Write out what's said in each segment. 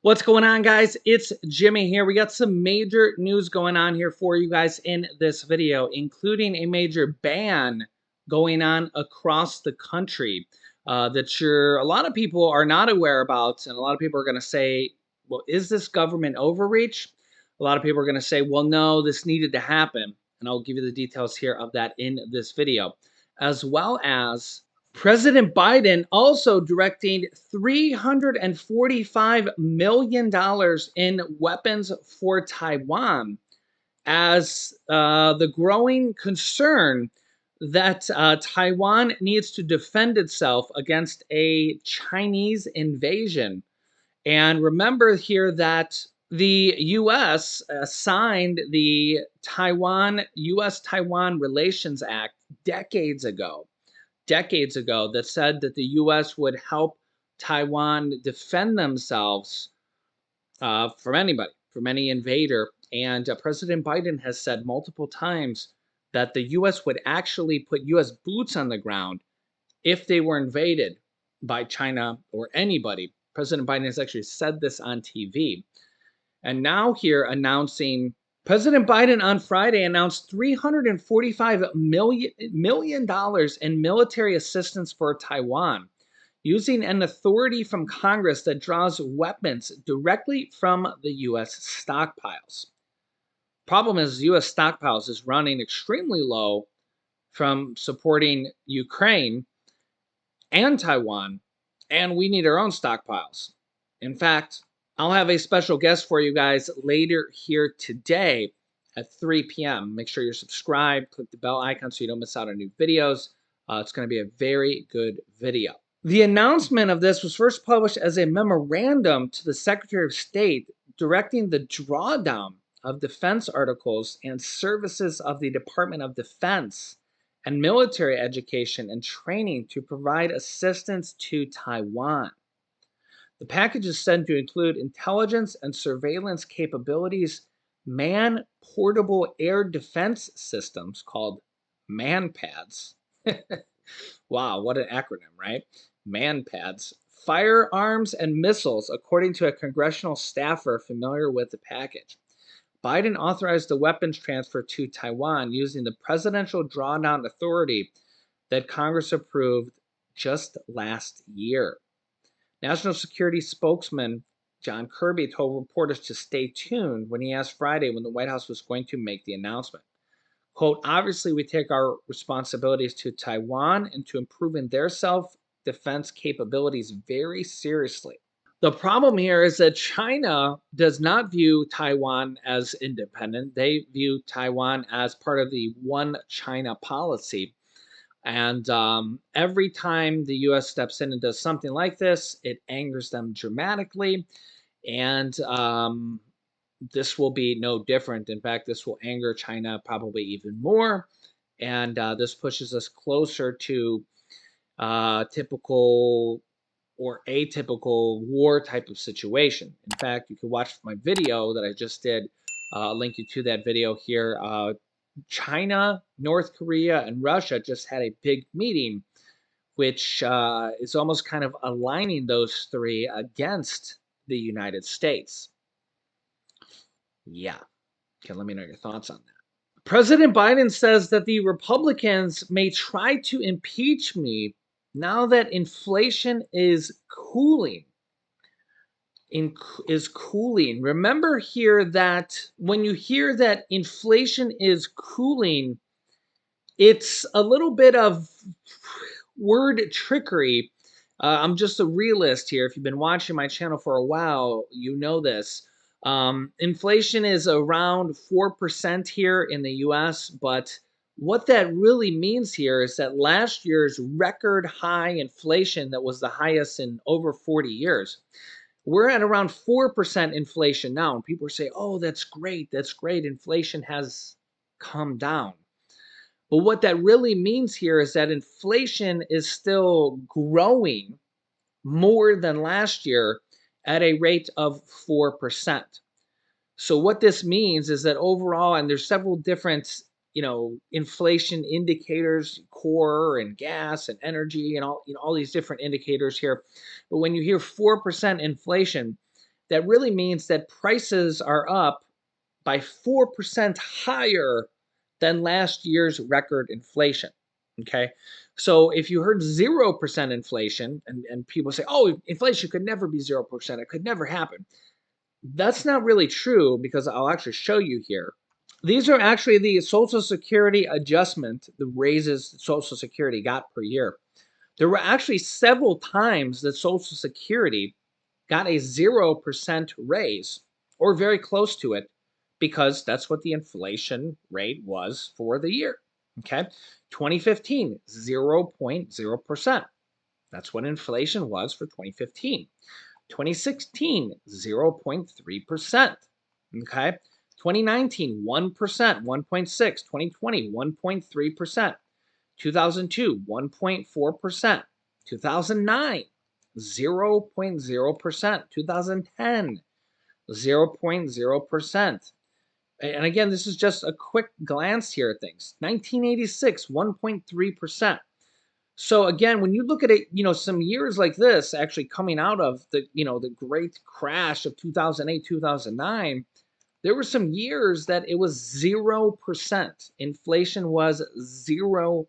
What's going on, guys? It's Jimmy here. We got some major news going on here for you guys in this video, including a major ban going on across the country that a lot of people are not aware about. And a lot of people are going to say, well, is this government overreach? A lot of people are going to say, well, no, this needed to happen. And I'll give you the details here of that in this video, as well as President Biden also directing $345 million in weapons for Taiwan as the growing concern that Taiwan needs to defend itself against a Chinese invasion. And remember here that the U.S. Signed the U.S. Taiwan Relations Act decades ago that said that the U.S. would help Taiwan defend themselves from anybody, from any invader. And President Biden has said multiple times that the U.S. would actually put U.S. boots on the ground if they were invaded by China or anybody. President Biden has actually said this on TV. And now here announcing President Biden on Friday announced $345 million in military assistance for Taiwan, using an authority from Congress that draws weapons directly from the U.S. stockpiles. Problem is, U.S. stockpiles is running extremely low from supporting Ukraine and Taiwan, and we need our own stockpiles. In fact, I'll have a special guest for you guys later here today at 3 p.m. Make sure you're subscribed, click the bell icon so you don't miss out on new videos. It's going to be a very good video. The announcement of this was first published as a memorandum to the Secretary of State directing the drawdown of defense articles and services of the Department of Defense and military education and training to provide assistance to Taiwan. The package is said to include intelligence and surveillance capabilities, man-portable air defense systems called MANPADS. Wow, what an acronym, right? MANPADS. Firearms and missiles, according to a congressional staffer familiar with the package. Biden authorized the weapons transfer to Taiwan using the presidential drawdown authority that Congress approved just last year. National Security spokesman John Kirby told reporters to stay tuned when he asked Friday when the White House was going to make the announcement. Quote, obviously, we take our responsibilities to Taiwan and to improving their self-defense capabilities very seriously. The problem here is that China does not view Taiwan as independent. They view Taiwan as part of the one China policy. And every time the U.S. steps in and does something like this, it angers them dramatically. And this will be no different. In fact, this will anger China probably even more. And this pushes us closer to typical or atypical war type of situation. In fact, you can watch my video that I just did. I'll link you to that video here. China, North Korea, and Russia just had a big meeting, which is almost kind of aligning those three against the United States. Yeah. Okay, let me know your thoughts on that. President Biden says that the Republicans may try to impeach me now that inflation is cooling. Remember here that when you hear that inflation is cooling, it's a little bit of word trickery. I'm just a realist here. If you've been watching my channel for a while, you know this. Inflation is around 4% here in the US, but what that really means here is that last year's record high inflation that was the highest in over 40 years, we're at around 4% inflation now. And people say, oh, that's great. That's great. Inflation has come down. But what that really means here is that inflation is still growing more than last year at a rate of 4%. So what this means is that overall, and there's several different, inflation indicators, core and gas and energy and all these different indicators here. But when you hear 4% inflation, that really means that prices are up by 4% higher than last year's record inflation. Okay. So if you heard 0% inflation, and people say, oh, inflation could never be 0%, it could never happen. That's not really true, because I'll actually show you here. These are actually the Social Security adjustment, the raises Social Security got per year. There were actually several times that Social Security got a 0% raise, or very close to it, because that's what the inflation rate was for the year. Okay. 2015, 0.0%. That's what inflation was for 2015. 2016, 0.3%. Okay. 2019, 1%, 1.6. 2020, 1.3%. 2002, 1.4%. 2009, 0.0%. 2010, 0.0%. And again, this is just a quick glance here at things. 1986, 1.3%. So again, when you look at it, some years like this actually coming out of the great crash of 2008, 2009, there were some years that it was 0%. Inflation was 0%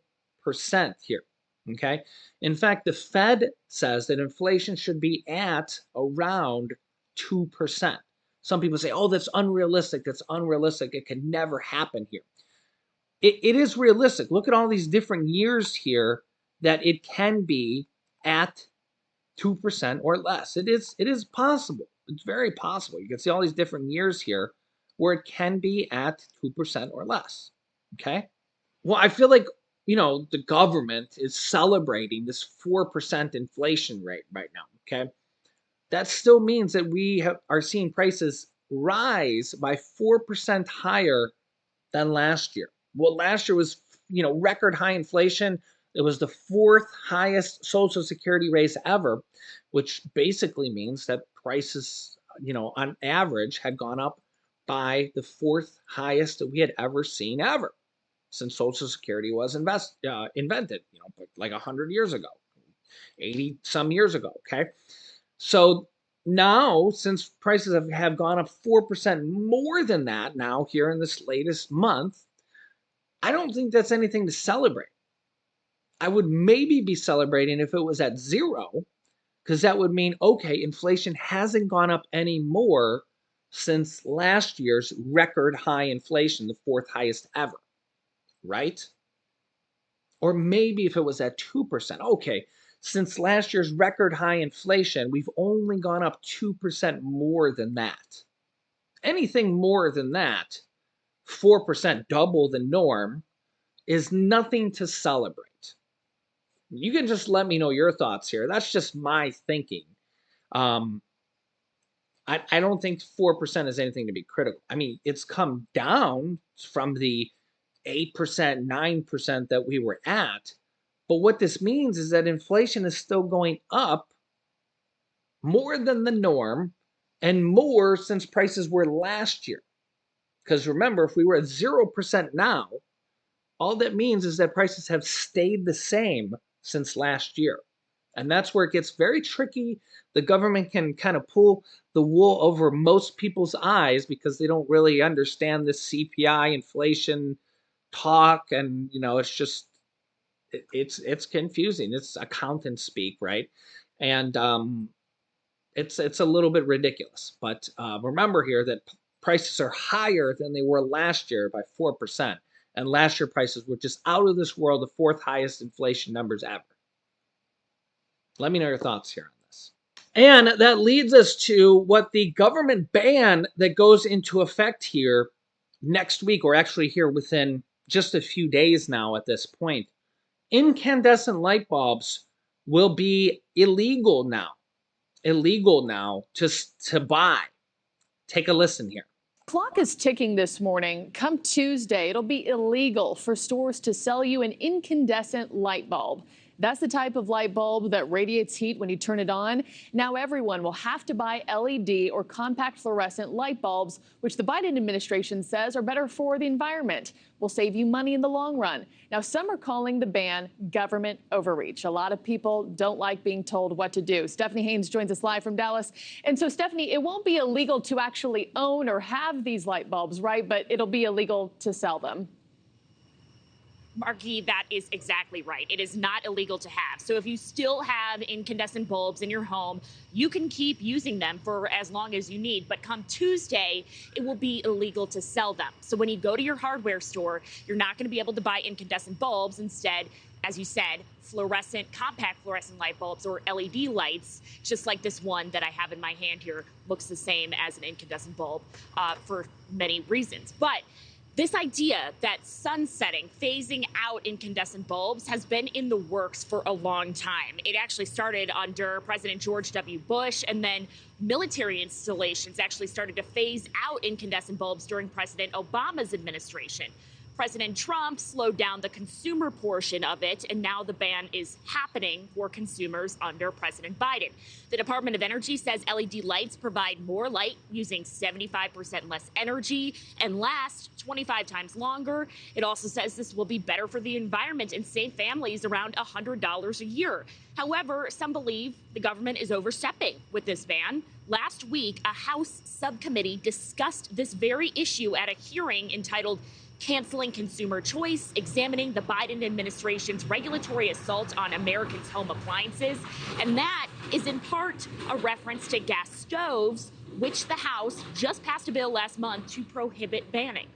here. Okay. In fact, the Fed says that inflation should be at around 2%. Some people say, oh, that's unrealistic. That's unrealistic. It can never happen here. It is realistic. Look at all these different years here that it can be at 2% or less. It is possible. It's very possible. You can see all these different years here where it can be at 2% or less. Okay. Well, I feel like, the government is celebrating this 4% inflation rate right now. Okay. That still means that we are seeing prices rise by 4% higher than last year. Well, last year was, record high inflation. It was the fourth highest Social Security raise ever, which basically means that prices, on average had gone up by the fourth highest that we had ever seen ever since Social Security was invented, like 100 years ago, 80 some years ago. Okay. So now, since prices have gone up 4% more than that now here in this latest month, I don't think that's anything to celebrate. I would maybe be celebrating if it was at 0, because that would mean, okay, inflation hasn't gone up any more since last year's record high inflation, the fourth highest ever, right? Or maybe if it was at 2%, okay, since last year's record high inflation, we've only gone up 2% more than that. Anything more than that, 4%, double the norm, is nothing to celebrate. You can just let me know your thoughts here. That's just my thinking. Um, I don't think 4% is anything to be critical. I mean, it's come down from the 8%, 9% that we were at. But what this means is that inflation is still going up more than the norm and more since prices were last year. Because remember, if we were at 0% now, all that means is that prices have stayed the same since last year. And that's where it gets very tricky. The government can kind of pull the wool over most people's eyes because they don't really understand this CPI inflation talk. And, it's just, it's confusing. It's accountant speak, right? And it's a little bit ridiculous. But remember here that prices are higher than they were last year by 4%. And last year prices were just out of this world, the fourth highest inflation numbers ever. Let me know your thoughts here on this. And that leads us to what the government ban that goes into effect here next week, or actually here within just a few days now at this point. Incandescent light bulbs will be illegal now to buy. Take a listen here. Clock is ticking this morning. Come Tuesday, it'll be illegal for stores to sell you an incandescent light bulb. That's the type of light bulb that radiates heat when you turn it on. Now everyone will have to buy LED or compact fluorescent light bulbs, which the Biden administration says are better for the environment, will save you money in the long run. Now, some are calling the ban government overreach. A lot of people don't like being told what to do. Stephanie Haynes joins us live from Dallas. And so, Stephanie, it won't be illegal to actually own or have these light bulbs, right? But it'll be illegal to sell them. Marky, that is exactly right. It is not illegal to have. So if you still have incandescent bulbs in your home, you can keep using them for as long as you need. But come Tuesday, it will be illegal to sell them. So when you go to your hardware store, you're not going to be able to buy incandescent bulbs. Instead, as you said, compact fluorescent light bulbs or LED lights, just like this one that I have in my hand here, looks the same as an incandescent bulb for many reasons. But this idea that sunsetting, phasing out incandescent bulbs has been in the works for a long time. It actually started under President George W. Bush, and then military installations actually started to phase out incandescent bulbs during President Obama's administration. President Trump slowed down the consumer portion of it, and now the ban is happening for consumers under President Biden. The Department of Energy says LED lights provide more light using 75% less energy and last 25 times longer. It also says this will be better for the environment and save families around $100 a year. However, some believe the government is overstepping with this ban. Last week, a House subcommittee discussed this very issue at a hearing entitled Canceling Consumer Choice, examining the Biden administration's regulatory assault on Americans' home appliances. And that is in part a reference to gas stoves, which the House just passed a bill last month to prohibit banning.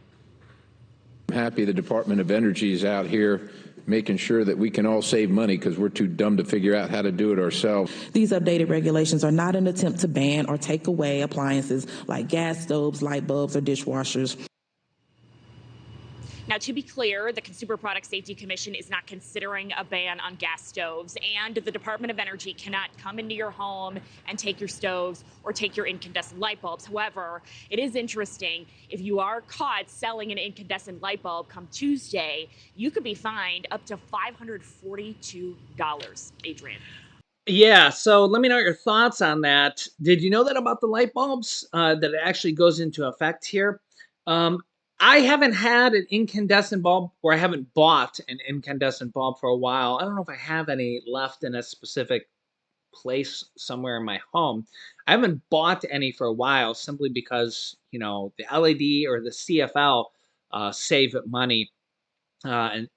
I'm happy the Department of Energy is out here making sure that we can all save money because we're too dumb to figure out how to do it ourselves. These updated regulations are not an attempt to ban or take away appliances like gas stoves, light bulbs, or dishwashers. Now, to be clear, the Consumer Product Safety Commission is not considering a ban on gas stoves, and the Department of Energy cannot come into your home and take your stoves or take your incandescent light bulbs. However, it is interesting, if you are caught selling an incandescent light bulb come Tuesday, you could be fined up to $542, Adrian. Yeah, so let me know your thoughts on that. Did you know that about the light bulbs, that it actually goes into effect here? I haven't had an incandescent bulb, or I haven't bought an incandescent bulb for a while. I don't know if I have any left in a specific place somewhere in my home. I haven't bought any for a while simply because, the LED or the CFL save money, and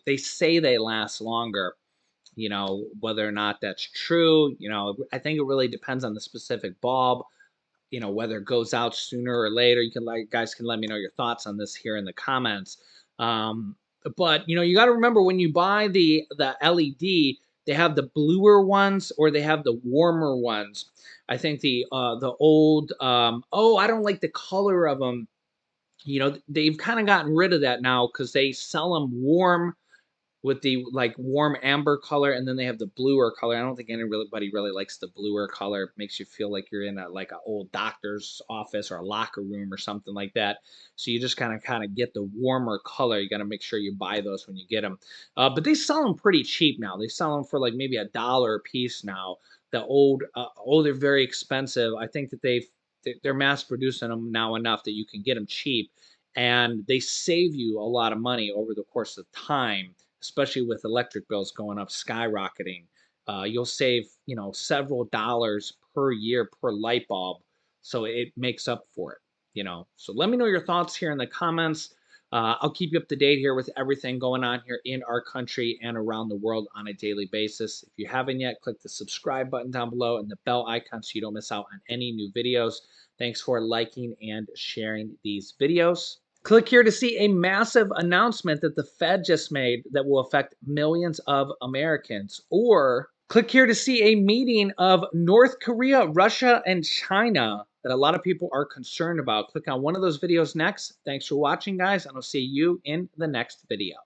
they say they last longer. Whether or not that's true, I think it really depends on the specific bulb, whether it goes out sooner or later. Guys can let me know your thoughts on this here in the comments. But you got to remember, when you buy the LED, they have the bluer ones or they have the warmer ones. I think the old I don't like the color of them. They've kind of gotten rid of that now because they sell them warm with the warm amber color, and then they have the bluer color. I don't think anybody really likes the bluer color. It makes you feel like you're in a old doctor's office or a locker room or something like that. So you just kind of get the warmer color. You got to make sure you buy those when you get them. But they sell them pretty cheap now. They sell them for maybe $1 a piece now. The they're very expensive. I think that they're mass producing them now enough that you can get them cheap, and they save you a lot of money over the course of time, especially with electric bills going up, skyrocketing. You'll save, several dollars per year per light bulb. So it makes up for it, So let me know your thoughts here in the comments. I'll keep you up to date here with everything going on here in our country and around the world on a daily basis. If you haven't yet, click the subscribe button down below and the bell icon so you don't miss out on any new videos. Thanks for liking and sharing these videos. Click here to see a massive announcement that the Fed just made that will affect millions of Americans. Or click here to see a meeting of North Korea, Russia, and China that a lot of people are concerned about. Click on one of those videos next. Thanks for watching, guys, and I'll see you in the next video.